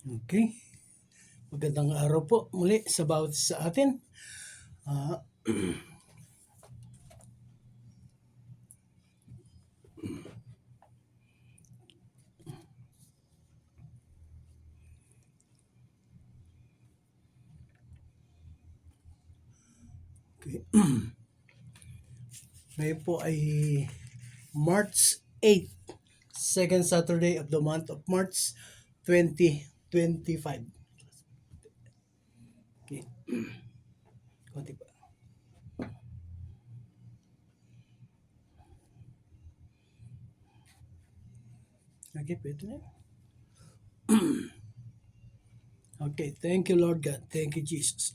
Okay. Magandang araw po muli sa bawat sa atin. Ah, okay. Ngayon po ay March 8, second Saturday of the month of March 2025. Okay. Konti pa. Okay, pwede na. Okay, thank you Lord God. Thank you Jesus.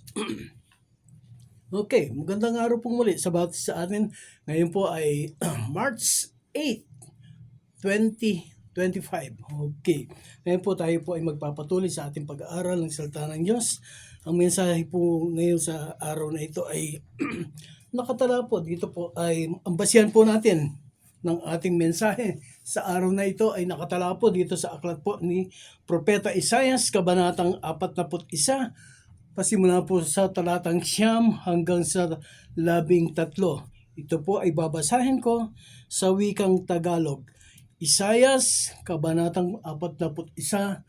Okay, magandang araw po muli sa bawat sa atin. Ngayon po ay March 8, 2025. Okay. Ngayon po tayo po ay magpapatuloy sa ating pag-aaral ng salita ng Diyos. Ang mensahe po ngayon sa araw na ito ay nakatala po dito po ay ang basihan po natin ng ating mensahe sa araw na ito ay nakatala po dito sa aklat po ni Propeta Isaias, Kabanatang 41, pasimula po sa talatang 9 hanggang sa 13. Ito po ay babasahin ko sa wikang Tagalog. Isaias, Kabanatang 41,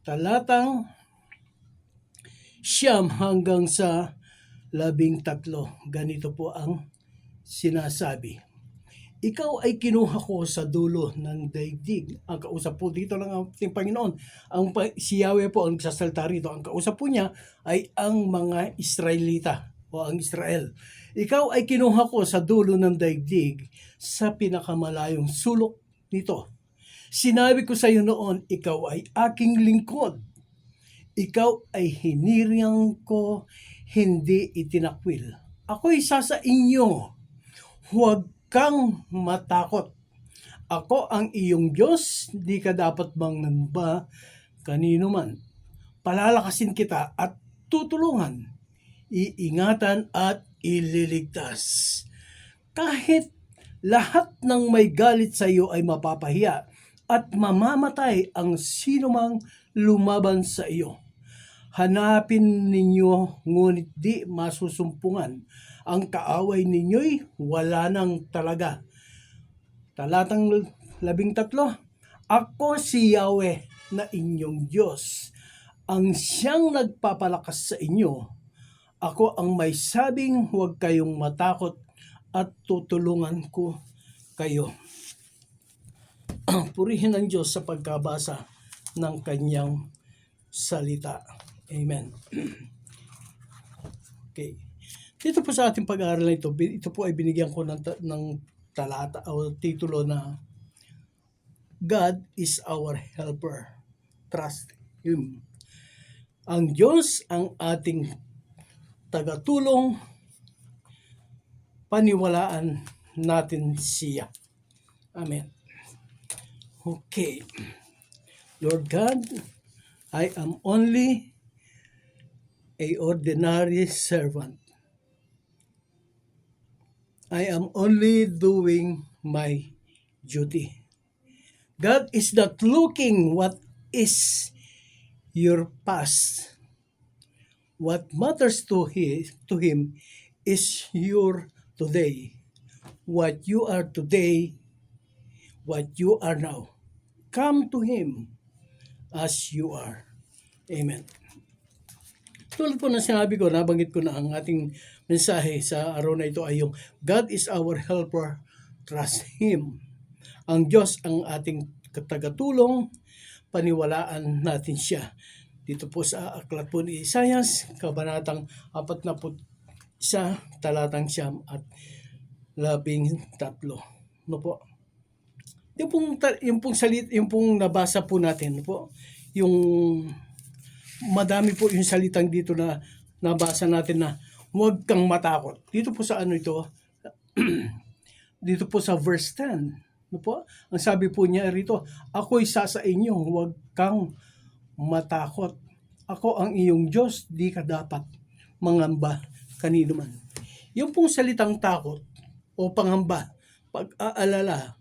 talatang 9 hanggang sa 13. Ganito po ang sinasabi. Ikaw ay kinuha ko sa dulo ng daigdig. Ang kausap po dito ng ating Panginoon. Si Yahweh po ang nagsasalita rito. Ang kausap po niya ay ang mga Israelita o ang Israel. Ikaw ay kinuha ko sa dulo ng daigdig sa pinakamalayong sulok nito. Sinabi ko sa iyo noon, ikaw ay aking lingkod. Ikaw ay hinirang ko, hindi itinakwil. Ako'y isa sa inyo. Huwag kang matakot. Ako ang iyong Diyos, di ka dapat mangamba kanino man. Palalakasin kita at tutulungan, iingatan at ililigtas. Kahit lahat ng may galit sa iyo ay mapapahiya at mamamatay ang sinumang lumaban sa iyo. Hanapin ninyo ngunit di masusumpungan. Ang kaaway ninyo'y wala nang talaga. Talatang 13, Ako si Yahweh na inyong Diyos, ang siyang nagpapalakas sa inyo. Ako ang may sabing huwag kayong matakot at tutulungan ko kayo. Purihin ang Diyos sa pagkabasa ng kanyang salita. Amen. Okay. Dito po sa ating pag-aaral na ito po ay binigyan ko ng talata o titulo na God is our helper. Trust Him. Ang Diyos ang ating tagatulong. Paniwalaan natin siya. Amen. Okay. Lord God, I am only a ordinary servant. I am only doing my duty. God is not looking what is your past. What matters to Him is your today. What you are today, what you are now. Come to Him as you are. Amen. Tulad po na sinabi ko, nabanggit ko na ang ating mensahe sa araw na ito ay yung God is our helper, trust Him. Ang Diyos ang ating tagatulong, paniwalaan natin siya. Dito po sa aklat po ni Isaias, Kabanatang 41, talatang 9 at 13. No po? Yung pong nabasa po natin, no po? Yung madami po yung salitang dito na nabasa natin na huwag kang matakot. Dito po sa ano ito, dito po sa verse 10, no po? Ang sabi po niya rito, ako'y isa sa inyo, huwag kang matakot. Ako ang iyong Diyos, di ka dapat mangamba kanino man. Yung pong salitang takot o pangamba, pag-aalala,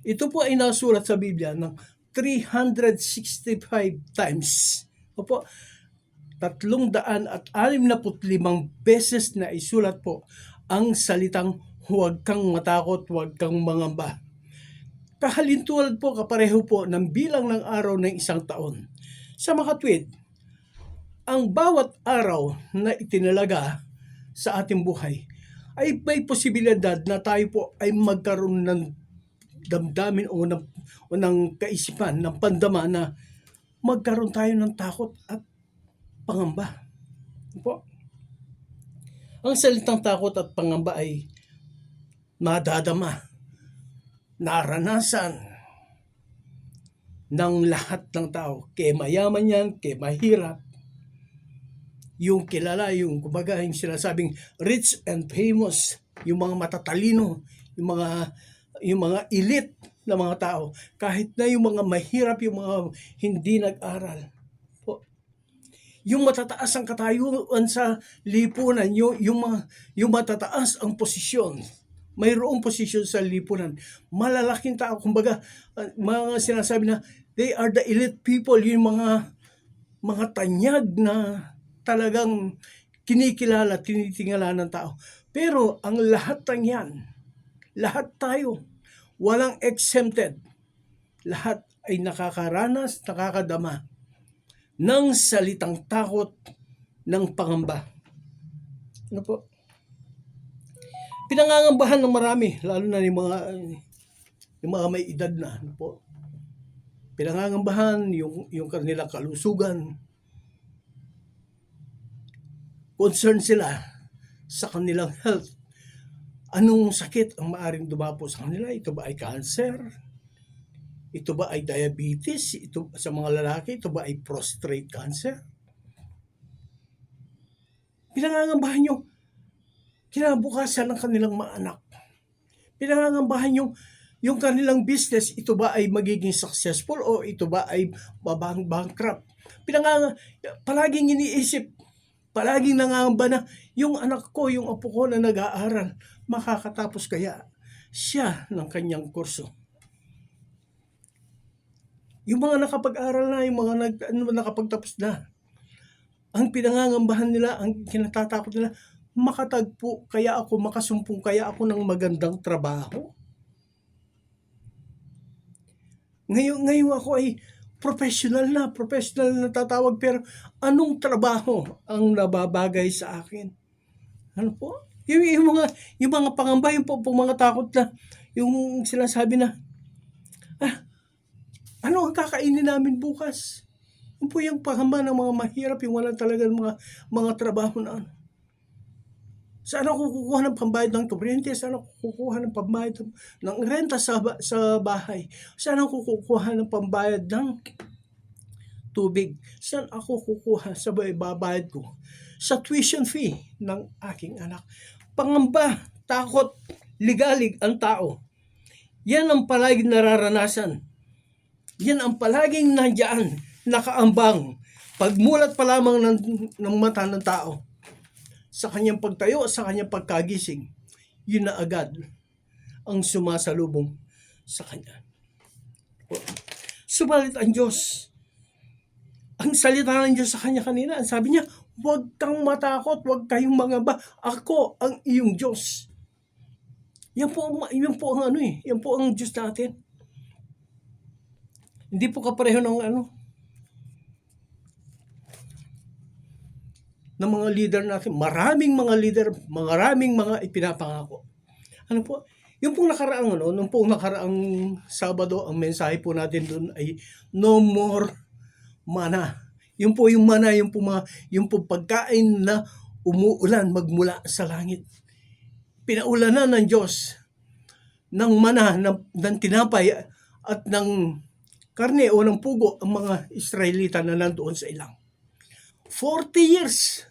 ito po ay nasulat sa Biblia ng 365 times. Opo, 365 beses na isulat po ang salitang huwag kang matakot, huwag kang mangamba. Kahalintulad po, kapareho po ng bilang ng araw ng isang taon. Sa mga tweet, ang bawat araw na itinalaga sa ating buhay ay may posibilidad na tayo po ay magkaroon ng damdamin o ng kaisipan, ng pandama na magkaroon tayo ng takot at pangamba. Po. Ang salitang takot at pangamba ay madadama, naranasan ng lahat ng tao. Kaya mayaman yan, kaya mahirap. Yung kilala, yung kumbaga yung sinasabing rich and famous, yung mga matatalino, yung mga elite na mga tao, kahit na yung mga mahirap, yung mga hindi nag-aral. Yung matataas ang katayuan sa lipunan, yung matataas ang posisyon, mayroong posisyon sa lipunan, malalaking tao, kumbaga mga sinasabi na they are the elite people, yung mga tanyag na talagang kinikilala, tinitingala ng tao. Pero ang lahat ng yan, lahat tayo, walang exempted. Lahat ay nakakaranas, nakakadama ng salitang takot, ng pangamba. Ano po? Pinangangambahan ng marami, lalo na yung mga may edad na. Ano po? Pinangangambahan yung kanilang kalusugan. Concern sila sa kanilang health. Anong sakit ang maaring dumapo sa kanila? Ito ba ay cancer? Ito ba ay diabetes? Ito sa mga lalaki, ito ba ay prostate cancer? Pinangangambahan yung kinabukasan ng kanilang mga anak. Pinangangambahan yung kanilang business, ito ba ay magiging successful o ito ba ay bankrupt? Palaging iniisip, palaging nangangamba na yung anak ko, yung apo ko na nag-aaral, makakatapos kaya siya ng kanyang kurso. Yung mga nakapag-aral na, yung mga nakapagtapos na, ang pinangangambahan nila, ang kinatatakot nila, makatagpo kaya ako, makasumpong kaya ako ng magandang trabaho. Ngayon ako ay professional na tatawag, pero anong trabaho ang nababagay sa akin? Ano po? Yung mga pangamba, yung mga takot na, yung sinasabi na, ano ang kakainin namin bukas? Yung po yung pangamba ng mga mahirap, yung walang talagang mga trabaho na ano. Saan ako kukuha ng pambayad ng kuryente? Saan ako kukuha ng pambayad ng renta sa bahay? Saan ako kukuha ng pambayad ng tubig? Saan ako kukuha sa babayad ko? Sa tuition fee ng aking anak. Pangamba, takot, ligalig ang tao. Yan ang palaging nararanasan. Yan ang palaging nandiyan, nakaambang. Pagmulat pa lamang ng mata ng tao, sa kanyang pagtayo, sa kanyang pagkagising, yun na agad ang sumasalubong sa kanya. Subalit ang Diyos, ang salita ng Diyos sa kanya kanina, ang sabi niya, huwag kang matakot, huwag kayong mangamba, ako ang iyong Diyos. Yan po ang Diyos natin. Hindi po kapareho ng ng mga leader natin. Maraming mga leader, maraming mga ipinapangako. Ano po? Yung pong nakaraang Sabado, ang mensahe po natin doon ay no more mana. Yung mana, yung pagkain na umuulan magmula sa langit. Pinaulanan ng Diyos ng mana, ng tinapay at ng karne o ng pugo ang mga Israelita na nandoon sa ilang. 40 years.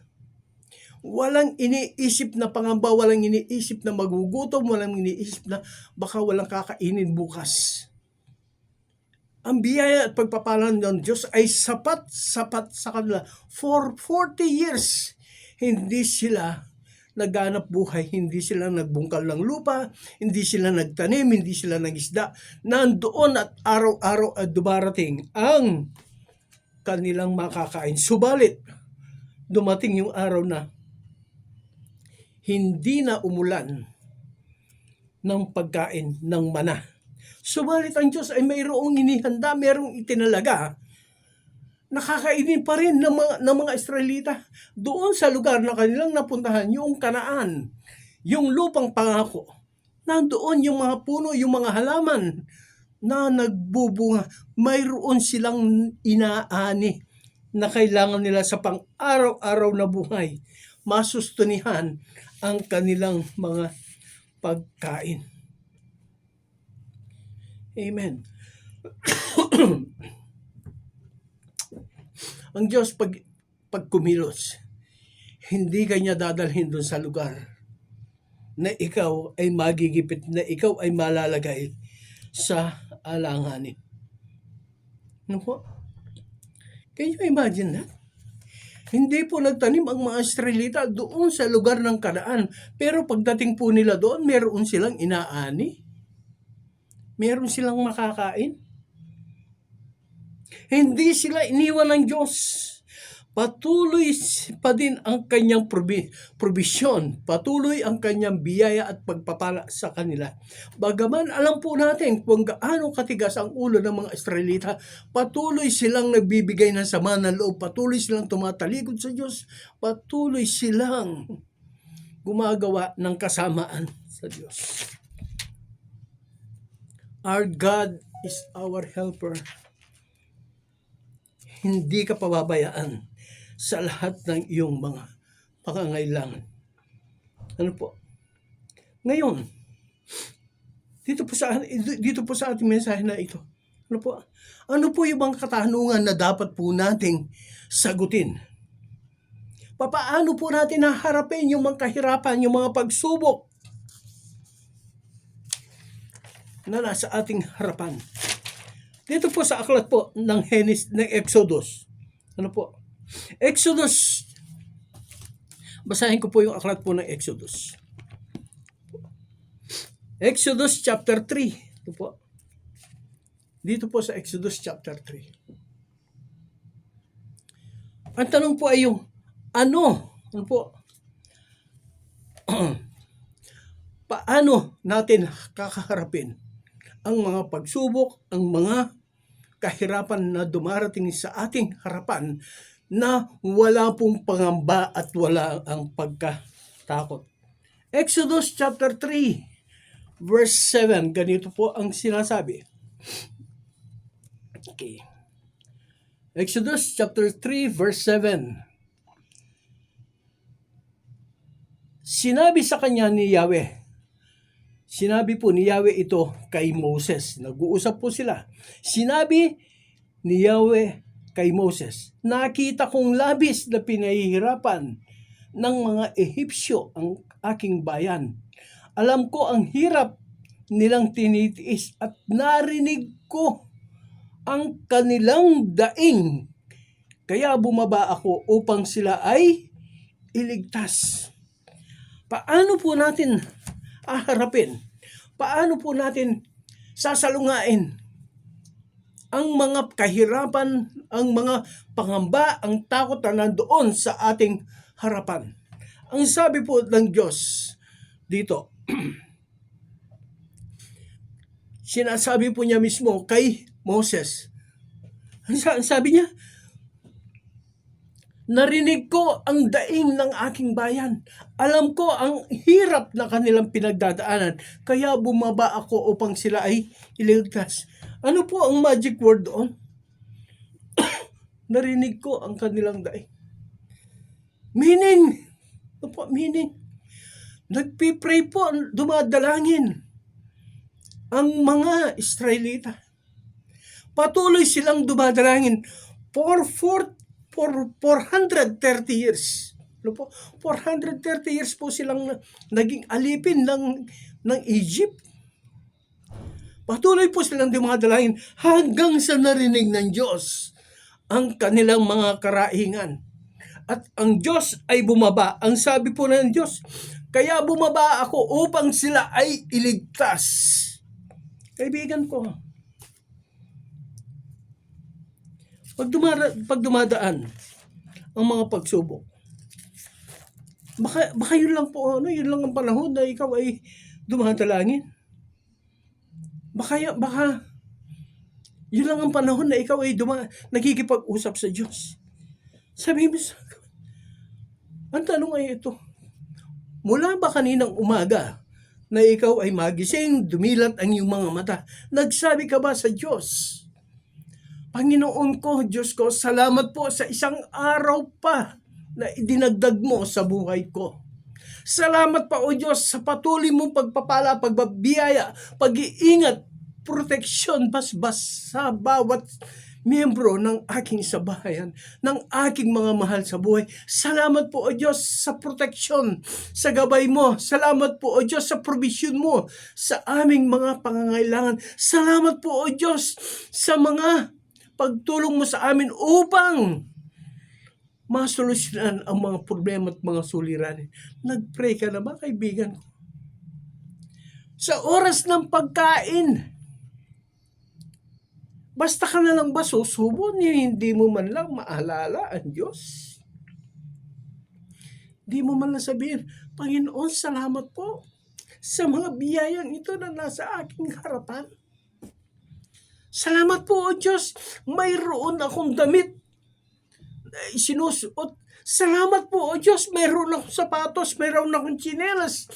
Walang iniisip na pangamba, walang iniisip na magugutom, walang iniisip na baka walang kakainin bukas. Ang biyaya at pagpapalang ng Diyos ay sapat sa kanila. For 40 years, hindi sila naghanap buhay. Hindi sila nagbungkal ng lupa, hindi sila nagtanim, hindi sila nagisda. Nandoon at araw-araw at dumarating ang kanilang makakain. Subalit, dumating yung araw na hindi na umulan ng pagkain ng mana. Subalit ang Diyos ay mayroong inihanda, mayroong itinalaga. Nakakainin pa rin ng mga Israelita doon sa lugar na kanilang napuntahan, yung Kanaan, yung lupang pangako. Nandoon yung mga puno, yung mga halaman na nagbubunga. Mayroon silang inaani na kailangan nila sa pang-araw-araw na buhay. Masustunihan ang kanilang mga pagkain. Amen. Ang Diyos pag kumilos, hindi kanya dadalhin doon sa lugar na ikaw ay magigipit, na ikaw ay malalagay sa alanganin. Ano po? Can you imagine that? Hindi po nagtanim ang mga Israelita doon sa lugar ng Kanaan. Pero pagdating po nila doon, meron silang inaani. Meron silang makakain. Hindi sila iniwan ng Diyos. Patuloy pa din ang kanyang probisyon. Patuloy ang kanyang biyaya at pagpapala sa kanila. Bagaman alam po natin kung gaano katigas ang ulo ng mga Israelita, patuloy silang nagbibigay ng sama ng loob. Patuloy silang tumatalikod sa Diyos. Patuloy silang gumagawa ng kasamaan sa Diyos. Our God is our helper. Hindi ka pababayaan sa lahat ng iyong mga pangangailangan. Ano po? Ngayon, dito po sa ating mensahe na ito, ano po yung mga katanungan na dapat po nating sagutin? Paano po natin haharapin yung mga kahirapan, yung mga pagsubok na nasa ating harapan? Dito po sa aklat po ng Exodus. Ano po? Exodus. Basahin ko po yung aklat po ng Exodus. Exodus chapter 3. Ito po. Dito po sa Exodus chapter 3. Ang tanong po ay yung ano po? Paano natin kakaharapin ang mga pagsubok, ang mga kahirapan na dumarating sa ating harapan na wala pong pangamba at wala ang pagkatakot. Exodus chapter 3 verse 7, ganito po ang sinasabi. Okay. Exodus chapter 3 verse 7. Sinabi sa kanya ni Yahweh, sinabi po ni Yahweh ito kay Moses. Nag-uusap po sila. Sinabi ni Yahweh kay Moses, nakita kong labis na pinahihirapan ng mga Ehipsyo ang aking bayan. Alam ko ang hirap nilang tinitiis at narinig ko ang kanilang daing. Kaya bumaba ako upang sila ay iligtas. Paano po natin haharapin? Paano po natin sasalungain ang mga kahirapan, ang mga pangamba, ang takot na nandoon sa ating harapan? Ang sabi po ng Diyos dito, sinasabi po niya mismo kay Moses. Ang sabi niya, narinig ko ang daing ng aking bayan. Alam ko ang hirap na kanilang pinagdadaanan. Kaya bumaba ako upang sila ay iligtas. Ano po ang magic word doon? Narinig ko ang kanilang daing. Meaning, ano po meaning? Nagpipray po, dumadalangin ang mga Israelita. Patuloy silang dumadalangin for 430 years. Ano po? 430 years po silang naging alipin ng Egypt. Patuloy po silang dumadalangin hanggang sa narinig ng Diyos ang kanilang mga karahingan. At ang Diyos ay bumaba. Ang sabi po ng Diyos, kaya bumaba ako upang sila ay iligtas. Kaibigan ko, pag dumadaan ang mga pagsubok, baka yun lang po, yun lang ang panahon na ikaw ay dumadalangin. Baka yun lang ang panahon na ikaw ay nagkikipag-usap sa Diyos. Sabi mo, ang tanong ay ito, mula ba kaninang umaga na ikaw ay magising, dumilat ang iyong mga mata, nagsabi ka ba sa Diyos, Panginoon ko, Diyos ko, salamat po sa isang araw pa na idinagdag mo sa buhay ko. Salamat pa, O Diyos, sa patuloy mong pagpapala, pagbabiyaya, pag-iingat, proteksyon, basbas sa bawat miyembro ng aking sabayan, ng aking mga mahal sa buhay. Salamat po, O Diyos, sa proteksyon, sa gabay mo. Salamat po, O Diyos, sa provision mo sa aming mga pangangailangan. Salamat po, O Diyos, sa mga pagtulong mo sa amin upang masolusyonan ang mga problema at mga suliranin. Nag-pray ka na ba, kaibigan ko? Sa oras ng pagkain, basta ka na lang ba susubo niya, hindi mo man lang maalala ang Diyos? Hindi mo man lang sabihin, Panginoon, salamat po sa mga biyayang ito na nasa aking harapan. Salamat po, O Diyos, mayroon akong damit na isinusuot. Salamat po, O Diyos, mayroon akong sapatos, mayroon akong tsinelas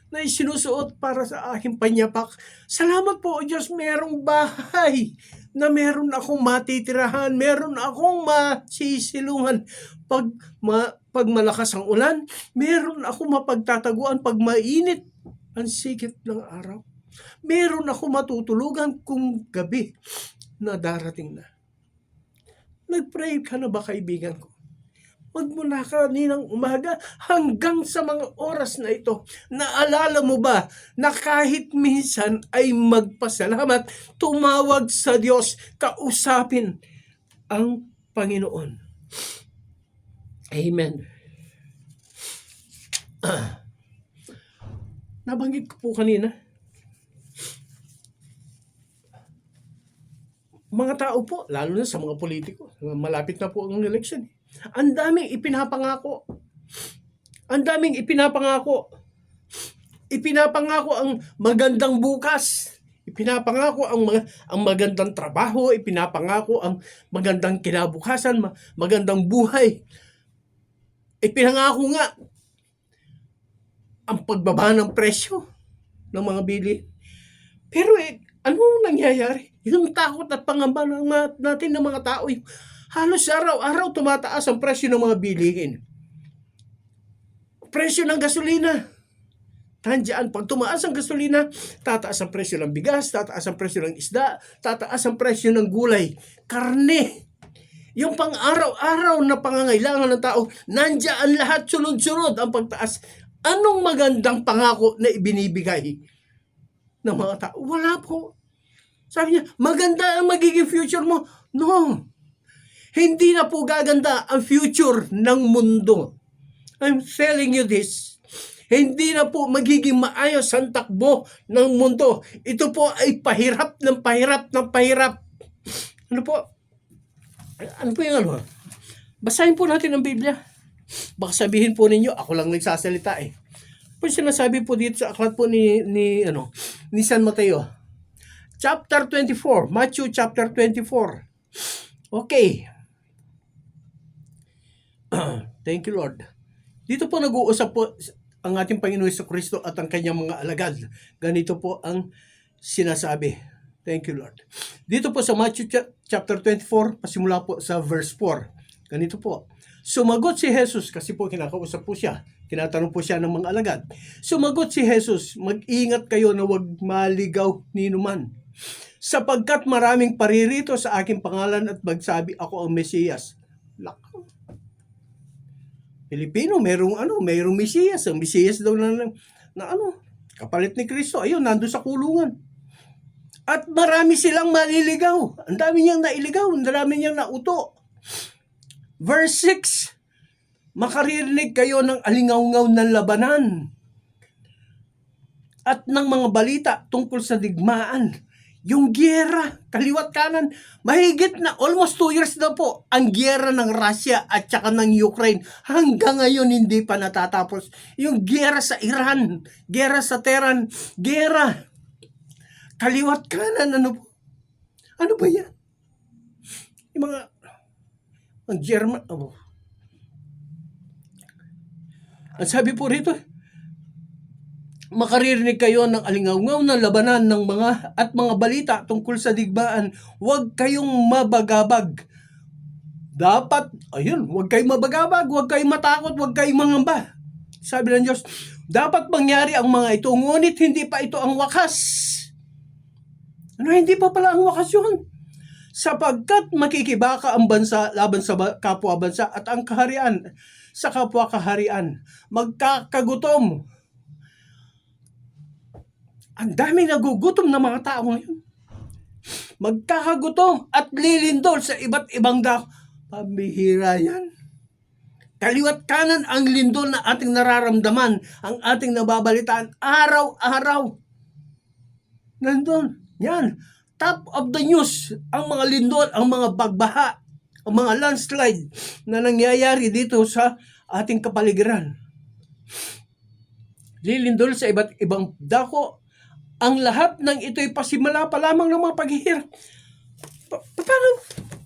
na isinusuot para sa aking panyapak. Salamat po, O Diyos, mayroong bahay na meron akong matitirahan, meron akong masisilungan. Pag malakas ang ulan, meron akong mapagtataguan pag mainit ang sikit ng araw. Meron ako matutulugan kung gabi na darating na. Nag-pray ka na ba, kaibigan ko? Magmula kaninang umaga hanggang sa mga oras na ito, naalala mo ba na kahit minsan ay magpasalamat, tumawag sa Diyos, kausapin ang Panginoon? Amen. Nabanggit ko po kanina, mga tao po, lalo na sa mga politiko, malapit na po ang election. Ang daming ipinapangako. Ang daming ipinapangako. Ipinapangako ang magandang bukas. Ipinapangako ang magandang trabaho. Ipinapangako ang magandang kinabukasan, magandang buhay. Ipinangako nga ang pagbaba ng presyo ng mga bili. Pero ano nangyayari? Yung takot at pangamba natin ng mga tao, halos araw-araw tumataas ang presyo ng mga bilihin. Presyo ng gasolina. Tandaan, pag tumaas ang gasolina, tataas ang presyo ng bigas, tataas ang presyo ng isda, tataas ang presyo ng gulay, karne. Yung pang-araw-araw na pangangailangan ng tao, nandiyan lahat, sunod-sunod ang pagtaas. Anong magandang pangako na ibinibigay ng mga tao? Wala po. Sabi niya, maganda ang magiging future mo. No. Hindi na po gaganda ang future ng mundo. I'm telling you this. Hindi na po magiging maayos ang takbo ng mundo. Ito po ay pahirap ng pahirap ng pahirap. Ano po? Ano po yung ano? Basahin po natin ang Biblia. Baka sabihin po ninyo, ako lang nagsasalita eh. Po sinasabi po dito sa aklat po ni San Mateo. Chapter 24. Matthew chapter 24. Okay. Thank you, Lord. Dito po nag-uusap po ang ating Panginoon Jesucristo at ang kanyang mga alagad. Ganito po ang sinasabi. Thank you, Lord. Dito po sa Matthew chapter 24, pasimula po sa verse 4. Ganito po. Sumagot si Jesus, kasi po kinakausap po siya. Tinatanong po siya ng mga alagad. Sumagot si Jesus, mag-ingat kayo na huwag maligaw ni numan. Sapagkat maraming paririto sa aking pangalan at magsabi ako ang Mesiyas. Lako. Pilipino, mayroong Mesiyas. Ang Mesiyas daw na kapalit ni Kristo. Ayun, nandun sa kulungan. At marami silang maliligaw. Ang dami niyang nailigaw. Ang dami niyang nauto. Verse 6. Makaririnig kayo ng alingaw-ngaw ng labanan at ng mga balita tungkol sa digmaan. Yung giyera, kaliwat kanan, mahigit na almost 2 years na po ang giyera ng Russia at saka ng Ukraine. Hanggang ngayon hindi pa natatapos. Yung giyera sa Iran, giyera sa Tehran, giyera. Kaliwat kanan, ano po? Ano ba yan? Yung mga German, ang sabi po rito, makaririnig kayo ng alingaw-ngaw na labanan ng mga balita tungkol sa digmaan. Huwag kayong mabagabag. Dapat, huwag kayong mabagabag, huwag kayong matakot, huwag kayong mangamba. Sabi ng Diyos, dapat mangyari ang mga ito, ngunit hindi pa ito ang wakas. Hindi pa pala ang wakas yun. Sapagkat makikibaka ang bansa laban sa kapwa bansa at ang kaharian sa kapwa kaharian. Magkakagutom. Ang dami nagugutom na mga tao ngayon. Magkakagutom at lilindol sa iba't ibang dako. Pambihira yan. Kaliwat kanan ang lindol na ating nararamdaman, ang ating nababalitaan araw-araw. Nandun. Yan. Top of the news, ang mga lindol, ang mga bagbaha, ang mga landslide na nangyayari dito sa ating kapaligiran. Lilindol sa iba't ibang dako. Ang lahat ng ito'y pasimula pa lamang ng mga paghihirap.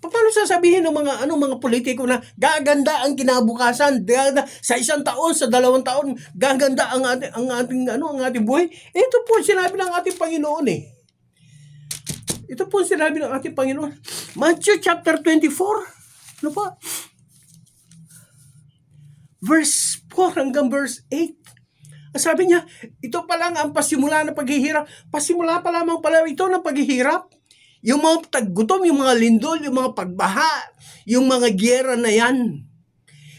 Paano sasabihin ng mga politiko na gaganda ang kinabukasan, sa 1 taon, sa 2 taon, gaganda ang ating buhay? Ito po sinabi ng ating Panginoon eh. Ito po sinabi ng ating Panginoon. Matthew chapter 24. Ano pa? Verse 4 hanggang verse 8. Sabi niya, ito pa lang ang pasimula ng paghihirap. Pasimula pa lamang pala ito ng paghihirap. Yung mga taggutom, yung mga lindol, yung mga pagbaha, yung mga giyera na yan.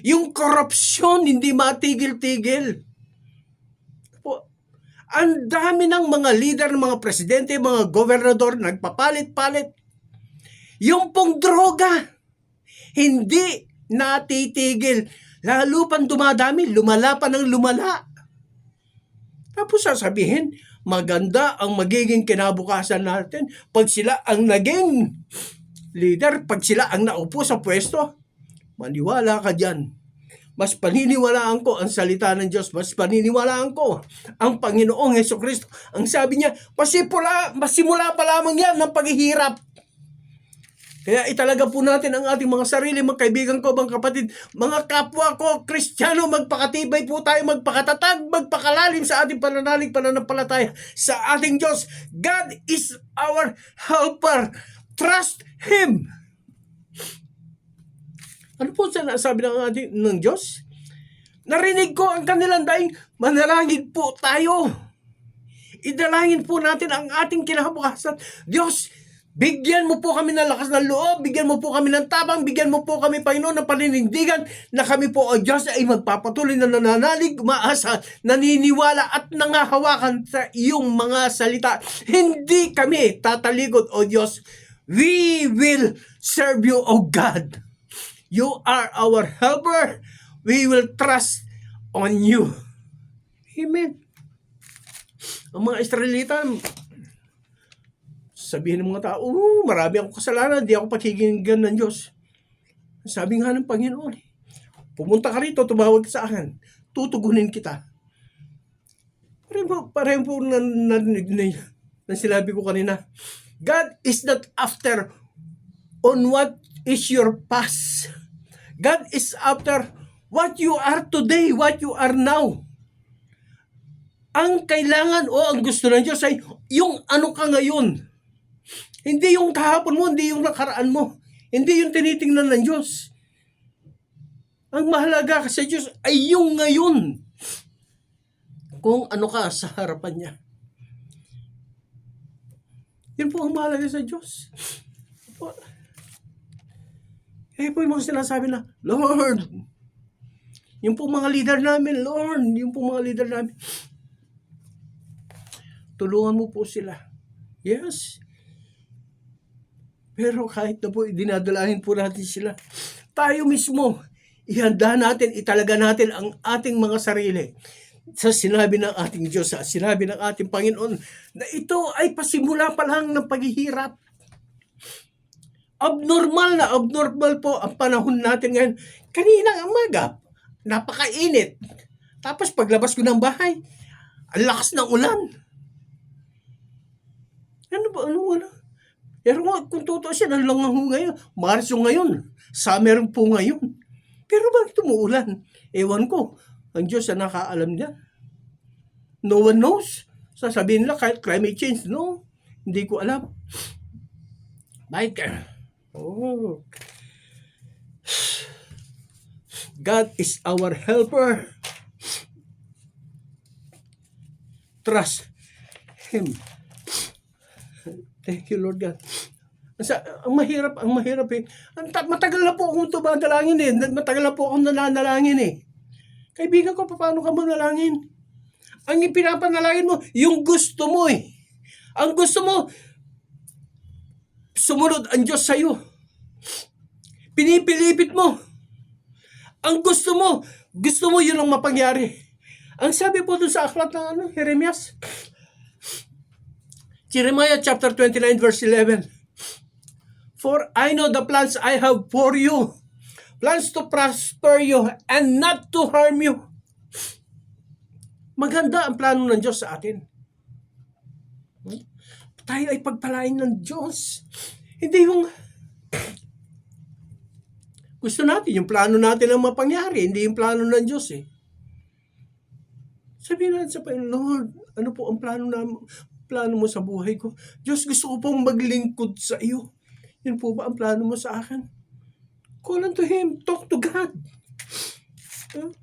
Yung korupsyon, hindi matigil-tigil. Ang dami ng mga leader, ng mga presidente, mga gobernador, nagpapalit-palit. Yung pong droga, hindi natitigil. Lalo pang dumadami, lumala pa ng lumala. Tapos sasabihin, maganda ang magiging kinabukasan natin pag sila ang naging leader, pag sila ang naupo sa pwesto. Maniwala ka dyan. Mas paniniwalaan ko ang salita ng Diyos. Mas paniniwalaan ko ang Panginoong Hesukristo. Ang sabi niya, pasimula pa lamang yan ng paghihirap. Kaya italaga po natin ang ating mga sarili, mga kaibigan ko, mga kapatid, mga kapwa ko, Kristiyano, magpakatibay po tayo, magpakatatag, magpakalalim sa ating pananampalataya sa ating Diyos. God is our helper. Trust Him. Ano po sabi ng Diyos? Narinig ko ang kanilang daing, manalangin po tayo. Idalangin po natin ang ating kinabukasan. Diyos, bigyan mo po kami ng lakas ng loob, bigyan mo po kami ng tapang, bigyan mo po kami, Panginoon, ng paninindigan na kami po, o Diyos, ay magpapatuloy na nananalig, umaasa, naniniwala at nangahawakan sa iyong mga salita. Hindi kami tatalikod, o Diyos. We will serve you, O God. You are our helper. We will trust on you. Amen. Ang mga Israelita, sabihin ng mga tao, marami akong kasalanan, di ako pakikinggan ng Diyos. Sabi nga ng Panginoon, pumunta ka rito, tumawag sa akin, tutugunin kita. Parang po narinig na sinabi ko kanina, God is not after on what is your past. God is after what you are today, what you are now. Ang kailangan o ang gusto ng Diyos ay yung ano ka ngayon. Hindi yung kahapon mo, hindi yung nakaraan mo. Hindi yung tinitingnan ng Diyos. Ang mahalaga sa Diyos ay yung ngayon. Kung ano ka sa harapan niya. Yan po ang mahalaga sa Diyos. Po yung mga sinasabi na, Lord, yung po mga leader namin, Lord, yung po mga leader namin, tulungan mo po sila. Yes. Pero kahit na po, dinadalahin po natin sila. Tayo mismo, ihanda natin, italaga natin ang ating mga sarili sa sinabi ng ating Diyos, sa sinabi ng ating Panginoon, na ito ay pasimula pa lang ng paghihirap. Abnormal po ang panahon natin ngayon. Kaninang umaga, napakainit. Tapos paglabas ko ng bahay, ang lakas ng ulan. Ano ba? Pero kung totoo siya, ano lang ngayon? Marso ngayon. Summer po ngayon. Pero bakit umuulan? Ewan ko. Ang Diyos na nakaalam niya. No one knows. Sasabihin nila kahit climate change. No, hindi ko alam. Bakit? Oh. God is our helper. Trust Him. Thank you, Lord God. Ang mahirap eh. Matagal na po akong tumadalangin eh. Matagal na po akong nananalangin eh. Kaibigan ko, paano ka manalangin? Ang ipinapanalangin mo, yung gusto mo eh. Ang gusto mo, sumunod ang Diyos sa'yo. Pinipilipit mo. Ang gusto mo yun ang mapangyari. Ang sabi po dun sa aklat ng Jeremiah chapter 29 verse 11. For I know the plans I have for you. Plans to prosper you and not to harm you. Maganda ang plano ng Diyos sa atin. Tayo ay pagpalain ng Diyos. Hindi yung gusto natin, yung plano natin ang mapangyari, hindi yung plano ng Diyos eh. Sabihin natin sa Panginoon, Lord, ano po ang plano mo sa buhay ko? Diyos, gusto ko pong maglingkod sa iyo. Yun po ba ang plano mo sa akin? Call unto Him. Talk to God.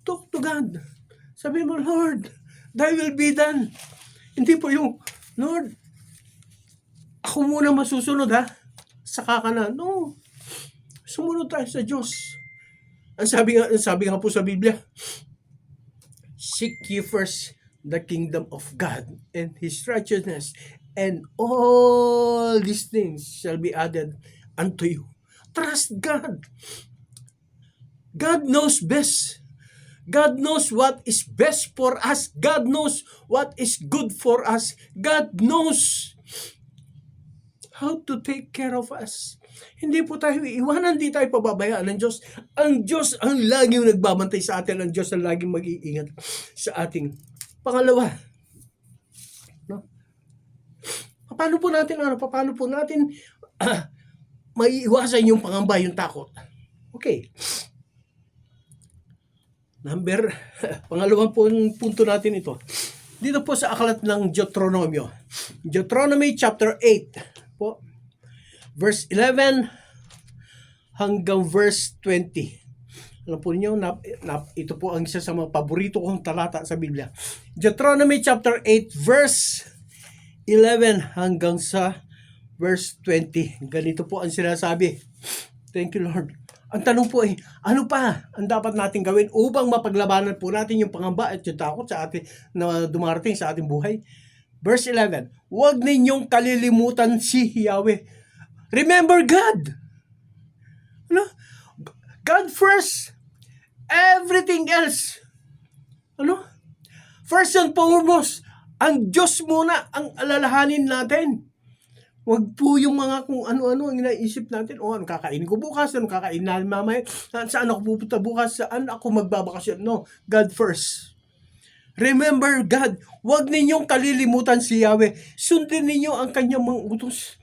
Talk to God. Sabihin mo, Lord, thy will be done. Hindi po yung, Lord, ako muna masusunod ha. Saka ka na. No. Sumunod tayo sa Diyos. Ang sabi nga po sa Biblia, seek ye first the kingdom of God and His righteousness, and all these things shall be added unto you. Trust God. God knows best. God knows what is best for us. God knows what is good for us. God knows how to take care of us. Hindi po tayo iiwanan, hindi tayo pababayaan ng Diyos. Ang Diyos ang laging nagbabantay sa atin. Ang Diyos ang laging mag-iingat sa ating. Pangalawa, no? Paano po natin maiiwasan yung pangamba, yung takot? Okay. Pangalawang punto natin ito. Dito po sa aklat ng Deuteronomio. Deuteronomy chapter 8 po. Verse 11 hanggang verse 20. Alam po niyo, ito po ang isa sa mga paborito kong talata sa Biblia. Deuteronomy chapter 8 verse 11 hanggang sa verse 20. Ganito po ang sinasabi. Thank you, Lord. Ang tanong po ay, ano pa ang dapat natin gawin upang mapaglabanan po natin yung pangamba at yung takot sa atin na dumarating sa ating buhay? Verse 11, huwag ninyong kalilimutan si Yahweh. Remember God. Ano? God first. Everything else. Ano? First and foremost, ang Diyos muna ang alalahanin natin. Huwag po yung mga kung ano-ano ang inaisip natin. Ano kakainin ko bukas? Ano kakainin natin mamaya? Saan ako pupunta bukas? Saan ako magbabakasyon? No, God first. Remember God. Huwag ninyong kalilimutan si Yahweh. Sundin ninyo ang kanyang mga utos.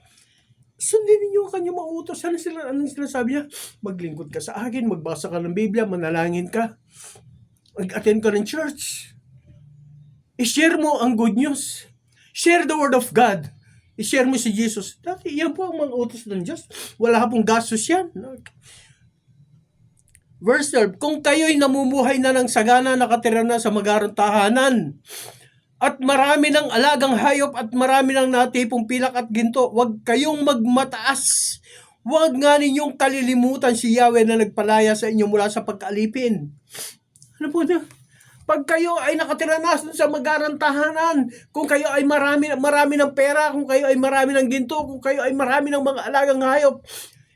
Sundin ninyo ang kanyang mga utos. Anong sinasabi niya? Maglingkod ka sa akin, magbasa ka ng Biblia, manalangin ka, mag-attend ka ng church. I-share mo ang good news. Share the word of God. I-share mo si Jesus. Dati, yan po ang mga utos ng Diyos. Wala pong gastos yan. Verse 12, kung kayo'y namumuhay na ng sagana, nakatira na sa magarang tahanan, at marami ng alagang hayop at marami ng natipong pilak at ginto, huwag kayong magmataas. Huwag nga ninyong kalilimutan si Yahweh na nagpalaya sa inyo mula sa pagkaalipin. Ano po na? Pag kayo ay nakatira na sa magarang tahanan, kung kayo ay marami ng pera, kung kayo ay marami ng ginto, kung kayo ay marami ng mga alagang hayop,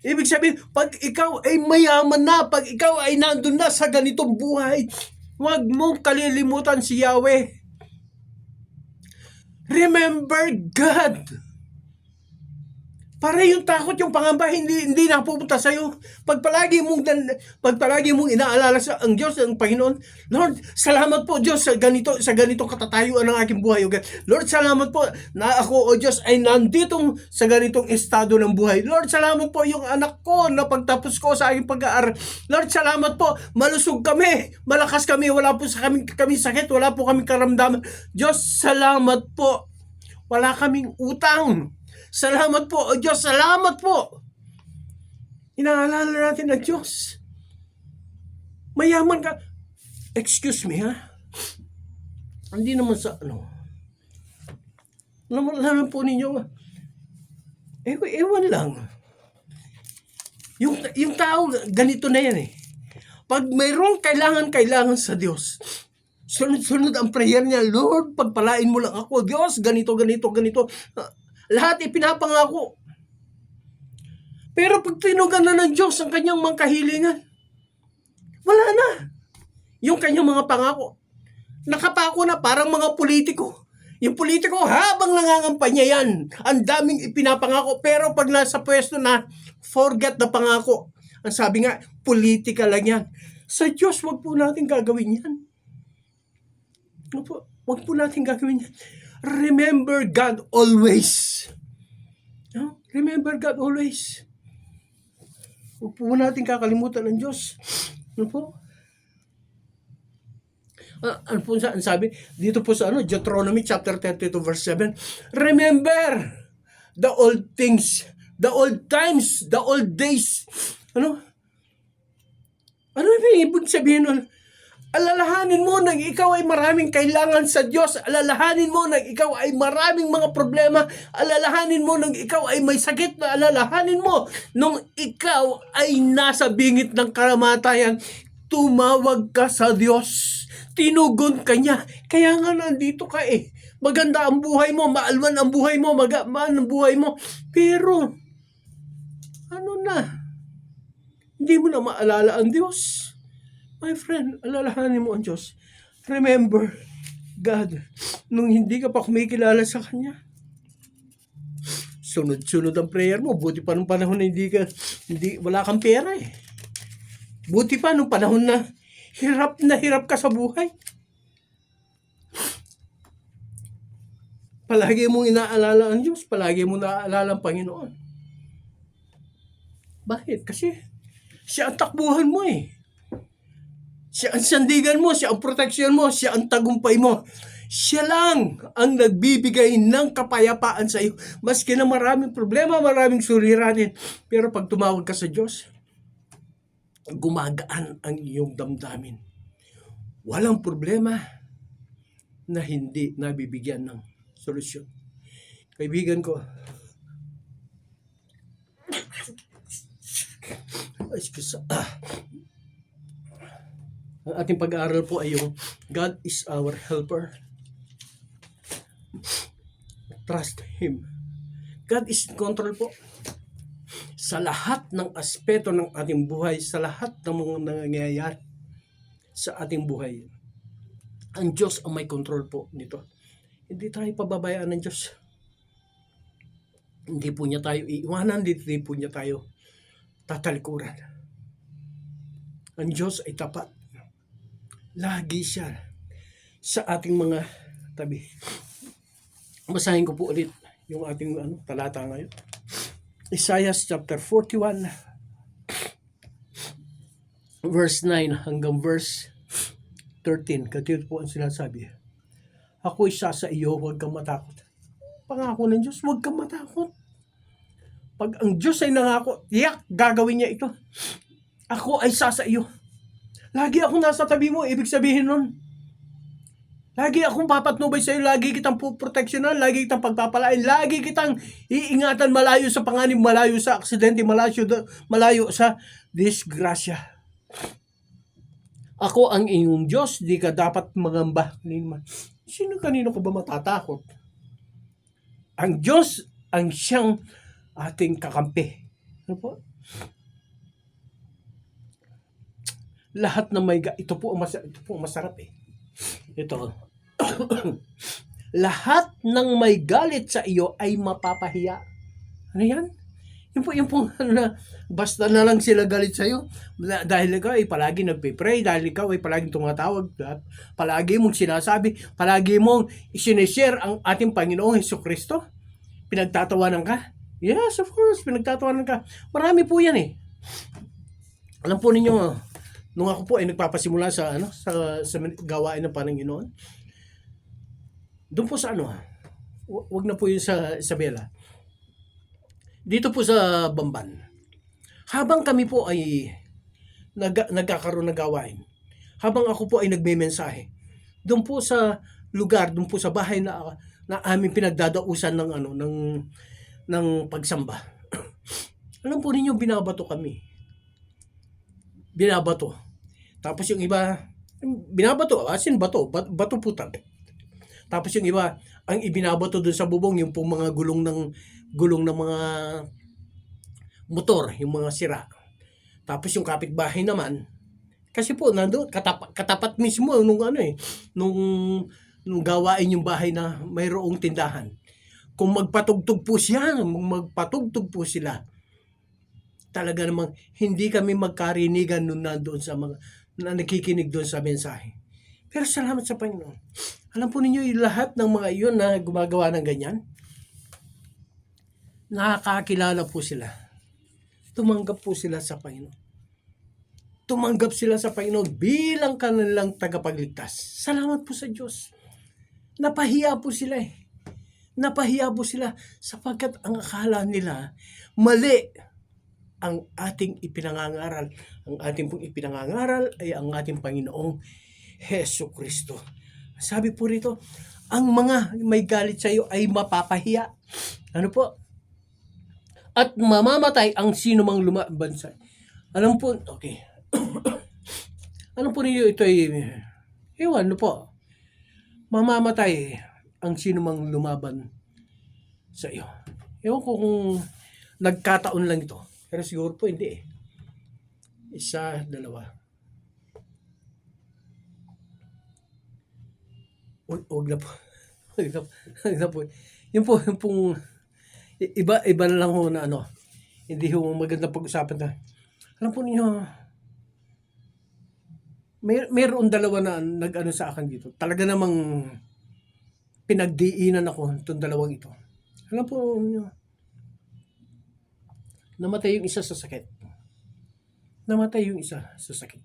Ibig sabihin, pag ikaw ay mayaman na, pag ikaw ay nandun na sa ganitong buhay, huwag mong kalilimutan si Yahweh. Remember God. Para yung takot, yung pangamba, hindi napupunta sa'yo. Pag palagi mong inaalala ang Diyos, ang Panginoon, Lord, salamat po Diyos sa ganitong katatayuan ng aking buhay. Lord, salamat po na ako, O Diyos, ay nandito sa ganitong estado ng buhay. Lord, salamat po yung anak ko na pagtapos ko sa aking pag-aaral. Lord, salamat po, malusog kami, malakas kami, wala po sa kami sakit, wala po kaming karamdaman. Diyos, salamat po. Wala kaming utang. Salamat po, O Diyos, salamat po. Inaalala natin ang Diyos. Mayaman ka. Excuse me, ha? Hindi naman sa Alam po ninyo, ewan lang. Yung tao, ganito na yan eh. Pag mayroong kailangan sa Diyos, sunod-sunod ang prayer niya, Lord, pagpalain mo lang ako. Diyos, ganito. Lahat ipinapangako. Pero pag tinugan na ng Diyos ang kanyang mga kahilingan, wala na. Yung kanyang mga pangako. Nakapako na parang mga politiko. Yung politiko, habang nangangampanya yan, ang daming ipinapangako. Pero pag nasa pwesto na, forget na pangako. Ang sabi nga, politika lang yan. Sa Diyos, wag po natin gagawin yan. Wag po natin gagawin yan. Remember God always. No? Remember God always. Huwag po natin kakalimutan ng Diyos. Ano po? Ano po ang sabi? Dito po sa Deuteronomy chapter 32 verse 7. Remember the old things, the old times, the old days. Ano ibig sabihin nun? Alalahanin mo nang ikaw ay maraming kailangan sa Diyos. Alalahanin mo nang ikaw ay maraming mga problema. Alalahanin mo nang ikaw ay may sakit. Alalahanin mo nung ikaw ay nasa bingit ng kamatayan. Tumawag ka sa Diyos. Tinugon ka niya. Kaya nga nandito ka eh. Maganda ang buhay mo. Maalwan ang buhay mo. Magaan ang buhay mo. Pero, hindi mo na maalala ang Diyos. My friend, alalahanin mo ang Diyos. Remember God nung hindi ka pa kumikilala sa Kanya. Sunod-sunod ang prayer mo. Buti pa nung panahon na wala kang pera eh. Buti pa nung panahon na hirap ka sa buhay. Palagi mong inaalala ang Diyos. Palagi mong naaalala ang Panginoon. Bakit? Kasi siya ang takbuhan mo eh. Siya ang sandigan mo, siya ang proteksyon mo, siya ang tagumpay mo. Siya lang ang nagbibigay ng kapayapaan sa iyo. Maski na maraming problema, maraming suliranin. Pero pag tumawag ka sa Diyos, gumagaan ang iyong damdamin. Walang problema na hindi nabibigyan ng solusyon. Kaibigan ko, ang ating pag-aaral po ay yung God is our helper. Trust Him. God is in control po. Sa lahat ng aspeto ng ating buhay, sa lahat ng mga nangyayari sa ating buhay, ang Diyos ang may control po nito. Hindi tayo pababayaan ng Diyos. Hindi po niya tayo iiwanan, hindi po niya tayo tatalikuran. Ang Diyos ay tapat. Lagi siya sa ating mga tabi. Basahin ko po ulit yung ating talata ngayon. Isaiah chapter 41 verse 9 hanggang verse 13. Ganito po ang sinasabi. Ako isa sa iyo, huwag kang matakot. Pangako ng Diyos, huwag kang matakot. Pag ang Diyos ay nangako, gagawin niya ito. Ako ay isa sa iyo. Lagi akong nasa tabi mo, ibig sabihin nun. Lagi akong papatnubay sa iyo, lagi kitang puproteksyonan, lagi kitang pagpapalain, lagi kitang iingatan malayo sa panganib, malayo sa aksidente, malayo sa disgrasya. Ako ang iyong Diyos, di ka dapat mangamba. Kanino ka ba matatakot? Ang Diyos ang siyang ating kakampi. Ano po? Lahat ng may ito po ang ito po ang masarap eh. Ito. Lahat ng may galit sa iyo ay mapapahiya. Ano yan? Yung po ano na, basta na lang sila galit sa iyo dahil ikaw ay palagi nagpe-pray, dahil ikaw ay palagi tumatawag, palagi mong sinasabi, palagi mong isineshare ang ating Panginoong Hesukristo. Pinagtatawanan ka? Yes, of course, pinagtatawanan ka. Marami po yan eh. Alam po ninyo, nung ako po ay nagpapasimula sa sa gawain ng Panginoon, doon po sa wag na po yung sa Isabela. Dito po sa Bamban. Habang kami po ay nagkakaroon ng gawain, habang ako po ay nagme-mensahe, doon po sa lugar, doon po sa bahay na aming pinagdadausan ng pagsamba. Alam po ninyo, binabato kami. Binabato. Tapos yung iba, binabato, asin bato, bato putan. Tapos yung iba, ang ibinabato doon sa bubong, yung pong mga gulong ng mga motor, yung mga sira. Tapos yung kapitbahay naman, kasi po nandoon katapat mismo nung gawain yung bahay na mayroong tindahan. Kung magpatugtog po sila, talaga namang hindi kami magkarinigan nung nandoon sa mga na nakikinig doon sa mensahe. Pero salamat sa Panginoon. Alam po ninyo, lahat ng mga iyon na gumagawa ng ganyan, nakakakilala po sila. Tumanggap po sila sa Panginoon. Tumanggap sila sa Panginoon bilang kanilang tagapagligtas. Salamat po sa Diyos. Napahiya po sila eh. Napahiya po sila sapagkat ang akala nila mali ang ating ipinangangaral. Ang ating pong ipinangangaral ay ang ating Panginoong Hesukristo. Sabi po rito, ang mga may galit sa iyo ay mapapahiya. Ano po? At mamamatay ang sino mang lumaban sa. Alam po, okay. Alam po niyo ito ay, ano po, mamamatay ang sino mang lumaban sa iyo. Ewan ko kung nagkataon lang ito. Pero siguro po hindi eh. Isa, dalawa. Huwag na po. Huwag na po. Yung pong iba na lang ho na hindi ho maganda pag-usapan na. Alam po niyo, mayroon dalawa na sa akin dito. Talaga namang pinagdiinan ako itong dalawang ito. Alam po niyo, namatay yung isa sa sakit. Namatay yung isa sa sakit.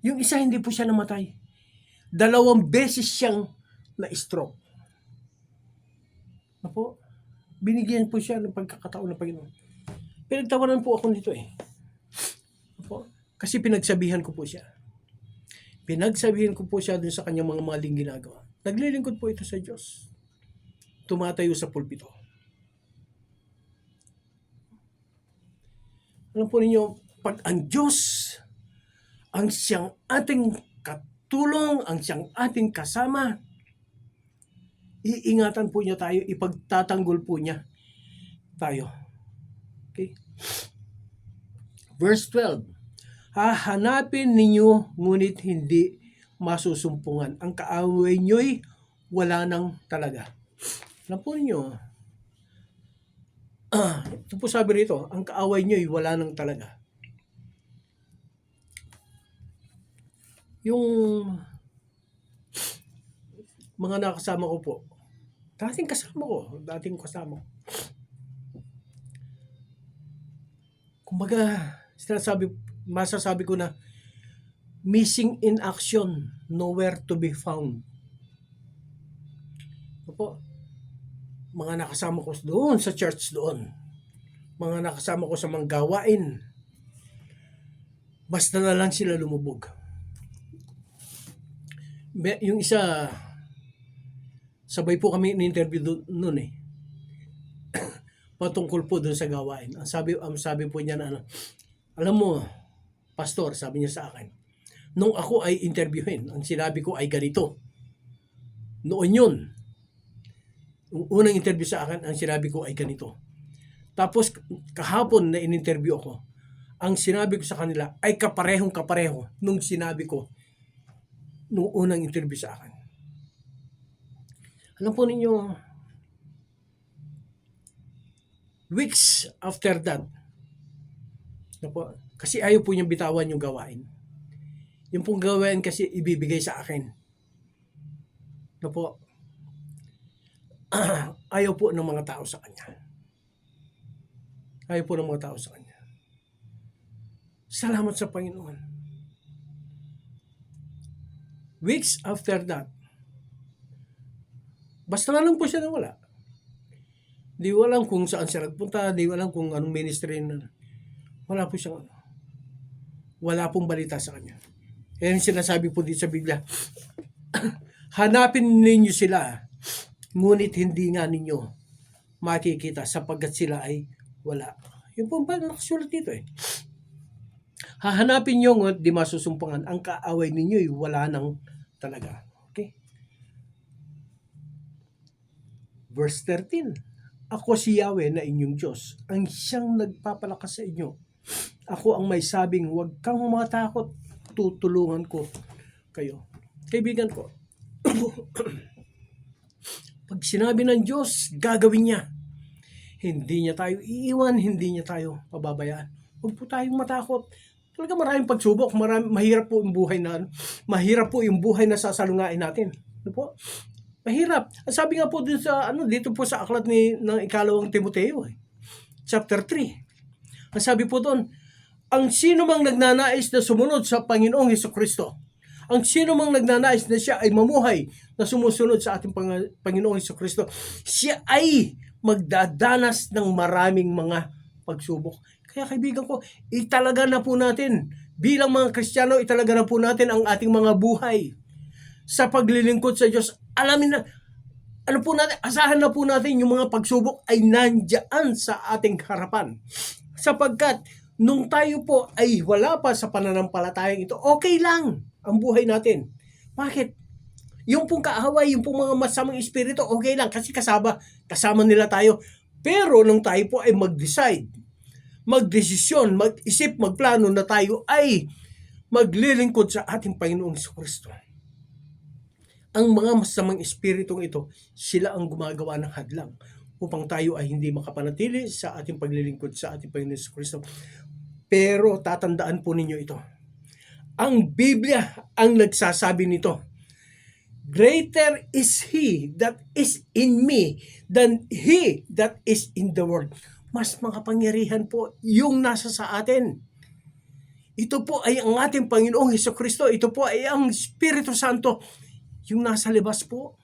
Yung isa hindi po siya namatay. 2 beses siyang na-stroke. Apo, binigyan po siya ng pagkakataon ng Panginoon. Pinagtawanan po ako nito eh. Apo, kasi pinagsabihan ko po siya. Pinagsabihan ko po siya dun sa kanyang mga maling ginagawa. Naglilingkod po ito sa Diyos. Tumatayo sa pulpito. Alam po ninyo, pag ang Diyos ang siyang ating katulong, ang siyang ating kasama, iingatan po niya tayo, ipagtatanggol po niya tayo. Okay? Verse 12, hahanapin ninyo ngunit hindi masusumpungan. Ang kaaway nyo'y wala nang talaga. Alam po ninyo, ito po sabi rito, ang kaaway nyo'y wala nang talaga. Yung mga nakasama ko po, dating kasama ko. Kumbaga, masasabi ko na, missing in action, nowhere to be found. Opo, mga nakasama ko doon sa church doon. Mga nakasama ko sa mga gawain. Basta na lang sila lumubog. Yung isa, sabay po kami in-interview noon eh. Patungkol po doon sa gawain. Ang sabi po niya na alam mo, pastor, sabi niya sa akin, nung ako ay interviewin, ang sinabi ko ay ganito. Noon yun. Yung unang interview sa akin, ang sinabi ko ay ganito. Tapos kahapon na in-interview ako, ang sinabi ko sa kanila ay kapareho nung sinabi ko nung unang interview sa akin. Alam po ninyo, weeks after that, kasi ayaw po niyang bitawan yung gawain. Yung pong gawain kasi ibibigay sa akin. Ayaw po ng mga tao sa kanya. Ayaw po ng mga tao sa kanya. Salamat sa Panginoon. Weeks after that, basta lang po siya nawala. Di ko alam kung saan siya nagpunta, di ko alam kung anong ministry na. Wala po siyang ano. Wala pong balita sa kanya. Yan sinasabi po dito sa Biblia. Hanapin ninyo sila, ngunit hindi nga ninyo makikita sapagkat sila ay wala. Yung po ba nakasulat dito eh. Hahanapin nyo ngunit di masusumpungan. Ang kaaway ninyo ay wala nang talaga. Okay? Verse 13. Ako si Yahweh na inyong Diyos, ang siyang nagpapalakas sa inyo. Ako ang may sabing, huwag kang matakot, tutulungan ko kayo. Kaibigan ko, pag sinabi ng Diyos, gagawin niya. Hindi niya tayo iiwan, hindi niya tayo pababayaan. Huwag po tayong matakot. Talaga maraming pagsubok, mahirap po yung buhay na sasalungain natin. Ano po? Mahirap. Sabi nga po dito po sa aklat ng ikalawang Timoteo, chapter 3. Ang sabi po doon, ang sino mang nagnanais na sumunod sa Panginoong Hesukristo, ang sino mang nagnanais na siya ay mamuhay na sumusunod sa ating Panginoong Hesukristo, siya ay magdadanas ng maraming mga pagsubok. Kaya kaibigan ko, italaga na po natin, bilang mga Kristiyano, italaga na po natin ang ating mga buhay sa paglilingkod sa Diyos. Alamin na, asahan na po natin yung mga pagsubok ay nandiyan sa ating harapan. Sapagkat, nung tayo po ay wala pa sa pananampalatayang ito, okay lang ang buhay natin. Bakit? Yung pong kaaway, yung pong mga masamang espiritu, okay lang kasi kasama nila tayo. Pero nung tayo po ay magdesisyon, mag-isip, magplano na tayo ay maglilingkod sa ating Panginoong Jesucristo, ang mga masamang espiritong ito, sila ang gumagawa ng hadlang upang tayo ay hindi makapanatili sa ating paglilingkod sa ating Panginoon Jesucristo. Pero tatandaan po ninyo ito. Ang Biblia ang nagsasabi nito. Greater is He that is in me than he that is in the world. Mas makapangyarihan po yung nasa sa atin. Ito po ay ang ating Panginoong Jesucristo. Ito po ay ang Espiritu Santo. Yung nasa libas po,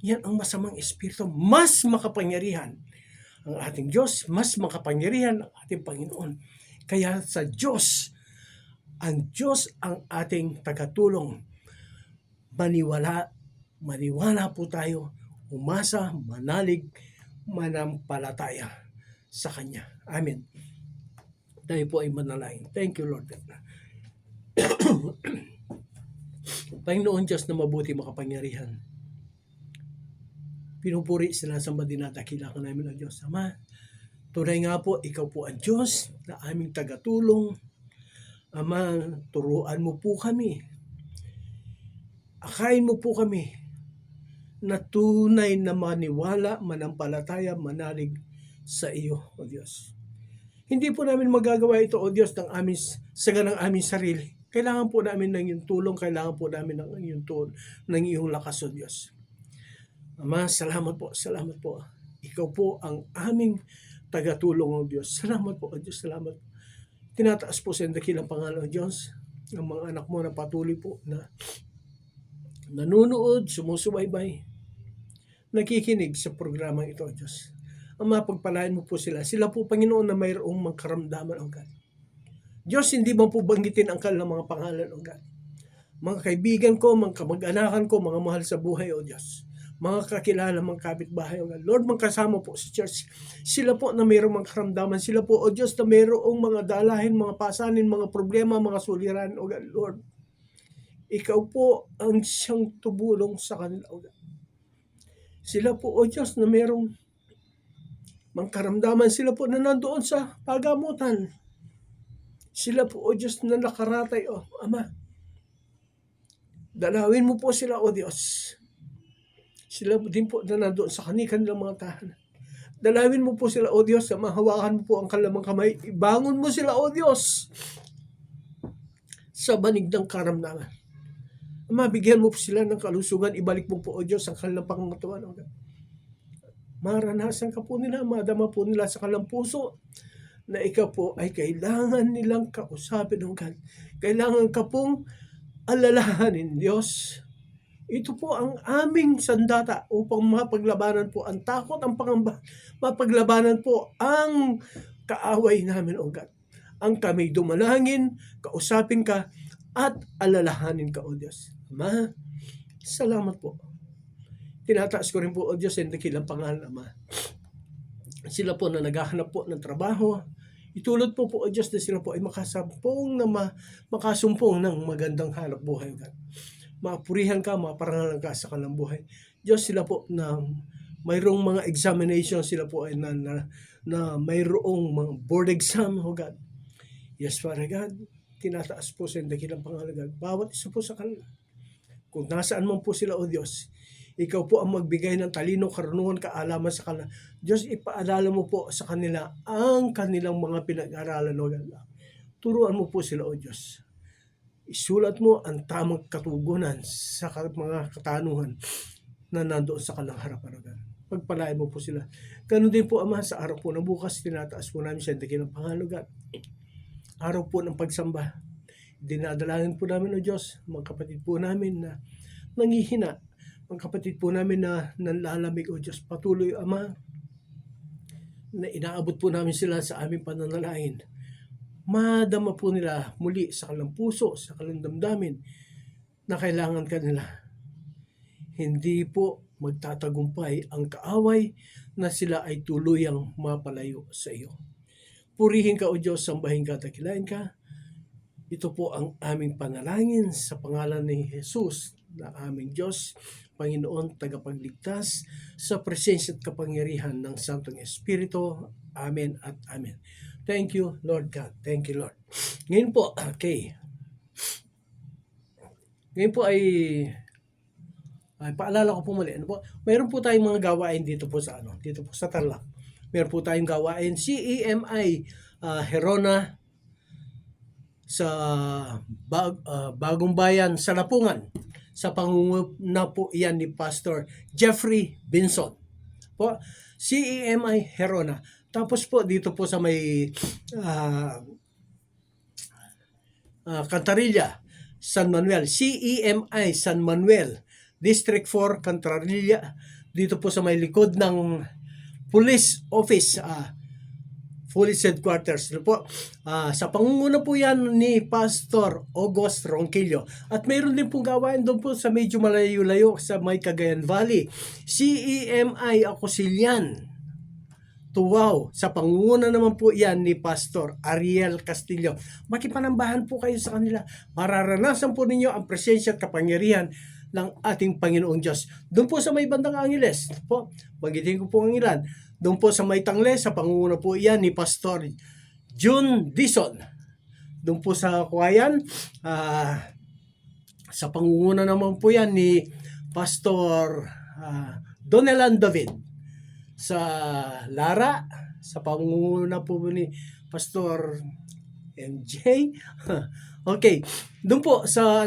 yan ang masamang espiritu. Mas makapangyarihan ang ating Diyos, mas makapangyarihan ang ating Panginoon. Kaya sa Diyos, ang Diyos ang ating tagatulong. Maniwala po tayo, umasa, manalig, manampalataya sa Kanya. Amen. Tayo po ay manalangin. Thank you, Lord. Panginoon Diyos na mabuti makapangyarihan. Pinupuri, sinasamba din natin, dakila ka namin ang Diyos. Ama, tunay nga po, ikaw po ang Diyos na aming tagatulong. Ama, turuan mo po kami. Akayin mo po kami na tunay na maniwala, manampalataya, manalig sa iyo, O Diyos. Hindi po namin magagawa ito, O Diyos, ng aming sarili. Kailangan po namin ng iyong tulong, kailangan po namin ng iyong lakas, O Diyos. Ama, salamat po. Ikaw po ang aming tagatulong, O Diyos. Salamat po, O Diyos, salamat. Tinataas po sa dakilang pangalan, O Diyos, ang mga anak mo na patuloy po na nanunood, sumusubaybay, nakikinig sa programang ito, O Diyos. Ama, pagpalain mo po sila. Sila po, Panginoon, na mayroong magkaramdaman, O God. Diyos, hindi mo po banggitin ang kanilang mga pangalan, O God. Mga kaibigan ko, mga kamag-anakan ko, mga mahal sa buhay, O Diyos. Mga kakilala, mga kapitbahay, O God. Lord, magkasama po sa church. Sila po na mayroong mga karamdaman. Sila po, O Diyos, na mayroong mga dalahin, mga pasanin, mga problema, mga suliran, O God. Lord, ikaw po ang siyang tumulong sa kanila, O God. Sila po, O Diyos, na mayroong Mangkaramdaman sila po na nandoon sa pagamutan. Sila po, O Diyos, na nakaratay, O Ama. Dalawin mo po sila, O Diyos. Sila din po na nandoon sa kanilang mga tahanan. Dalawin mo po sila, O Diyos, na mahawakan mo po ang kanilang kamay. Ibangon mo sila, O Diyos, sa banig ng karamdaman. Mabigyan mo po sila ng kalusugan. Ibalik mo po, O Diyos, ang kanilang pangangatawan. Maranasan ka po nila, madama po nila sa kanilang puso na ikaw po ay kailangan nilang kausapin, O God. Kailangan ka pong alalahanin, Diyos. Ito po ang aming sandata upang mapaglabanan po ang takot, ang pangamba, mapaglabanan po ang kaaway namin, O God. Ang kami dumalangin, kausapin ka, at alalahanin ka, O Diyos. Ama, salamat po. Tinataas ko rin po, O Diyos, ang dakilang pangalan, Ama. Sila po na naghahanap po ng trabaho, itulot po O Diyos na sila po ay makasumpong ng magandang hanap buhay, O God. Mapurihan ka, maparangalan ka sa kanilang buhay. Diyos, sila po na mayroong mga examination, sila po ay na mayroong mga board exam, O God. Yes, Father God, tinataas po sa dakilang pangalan, God. Bawat isa po sa kanila. Kung nasaan man po sila, O Diyos, ikaw po ang magbigay ng talino, karunungan, kaalaman sa kanila. Diyos, ipaalala mo po sa kanila ang kanilang mga pinag-aralan, O God. Turuan mo po sila, O Diyos. Isulat mo ang tamang katugunan sa mga katanungan na nandoon sa kanilang harapan, O God. Pagpalain mo po sila. Ganun din po, Ama, sa araw po na bukas, tinataas po namin sa dakilang pangalan, O God. Araw po ng pagsamba. Dinadalangin po namin, O Diyos, mga kapatid po namin na nangihina, mga kapatid po namin na nanlalamig, O Diyos. Patuloy, Ama, na inaabot po namin sila sa aming pananalangin. Madama po nila muli sa kanilang puso, sa kanilang damdamin na kailangan kanila. Hindi po magtatagumpay ang kaaway na sila ay tuluyang mapalayo sa iyo. Purihin ka, O Diyos, sambahin ka, dakilain ka. Ito po ang aming panalangin sa pangalan ni Jesus na aming Diyos, Panginoon, tagapagligtas, sa presensya at kapangyarihan ng Santong Espiritu. Amen at Amen. Thank you, Lord God. Thank you, Lord. Ngayon po, okay. Ngayon po ay paalala ko po muli. Ano po? Mayroon po tayong mga gawain dito po sa dito po sa Tarlac. Mayroon po tayong gawain CEMI Herona sa Bagong Bayan sa Lapungan. Sa pangunguna po iyan ni Pastor Jeffrey Binson. Po, CEMI Herona. Tapos po dito po sa may Cantarilla, San Manuel, CEMI San Manuel, District 4, Cantarilla, dito po sa may likod ng police office, police headquarters. Po, sa pangunguna po yan ni Pastor August Ronquillo. At mayroon din pong gawain doon po sa medyo malayo-layo sa may Cagayan Valley. CEMI Acosilian, Tuwaw. Sa pangunguna naman po yan ni Pastor Ariel Castillo. Makipanambahan po kayo sa kanila. Mararanasan po ninyo ang presensya at kapangyarihan ng ating Panginoong Diyos. Doon po sa may bandang Angeles, po, magitin ko po ang ilan. Doon po sa may Tangle, sa pangunguna po yan ni Pastor June Dison. Doon po sa Kuwayan, sa pangunguna naman po yan ni Pastor Donelan David. Sa Lara, sa pangunguna po ni Pastor MJ. Okay, doon po sa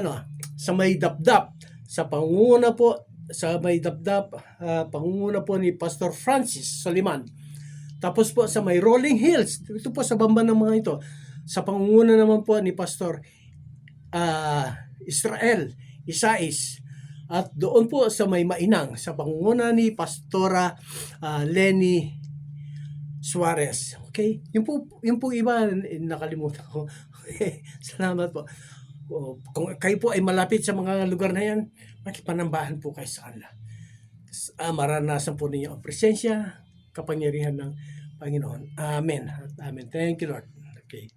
sa may Dapdap, sa pangunguna po sa may Dapdap, pangunguna po ni Pastor Francis Soliman. Tapos po sa may Rolling Hills, ito po sa bamba ng mga ito, sa pangunguna naman po ni Pastor Israel Isais. At doon po sa may Mainang, sa pangunguna ni Pastora Lenny Suarez. Okay? Yung po iba, nakalimutan ko. Okay. Salamat po. Kung kayo po ay malapit sa mga lugar na yan, makipanambahan po kayo sa kanila. Maranasan po ninyo ang presensya, kapangyarihan ng Panginoon. Amen. Amen. Thank you, Lord. Okay.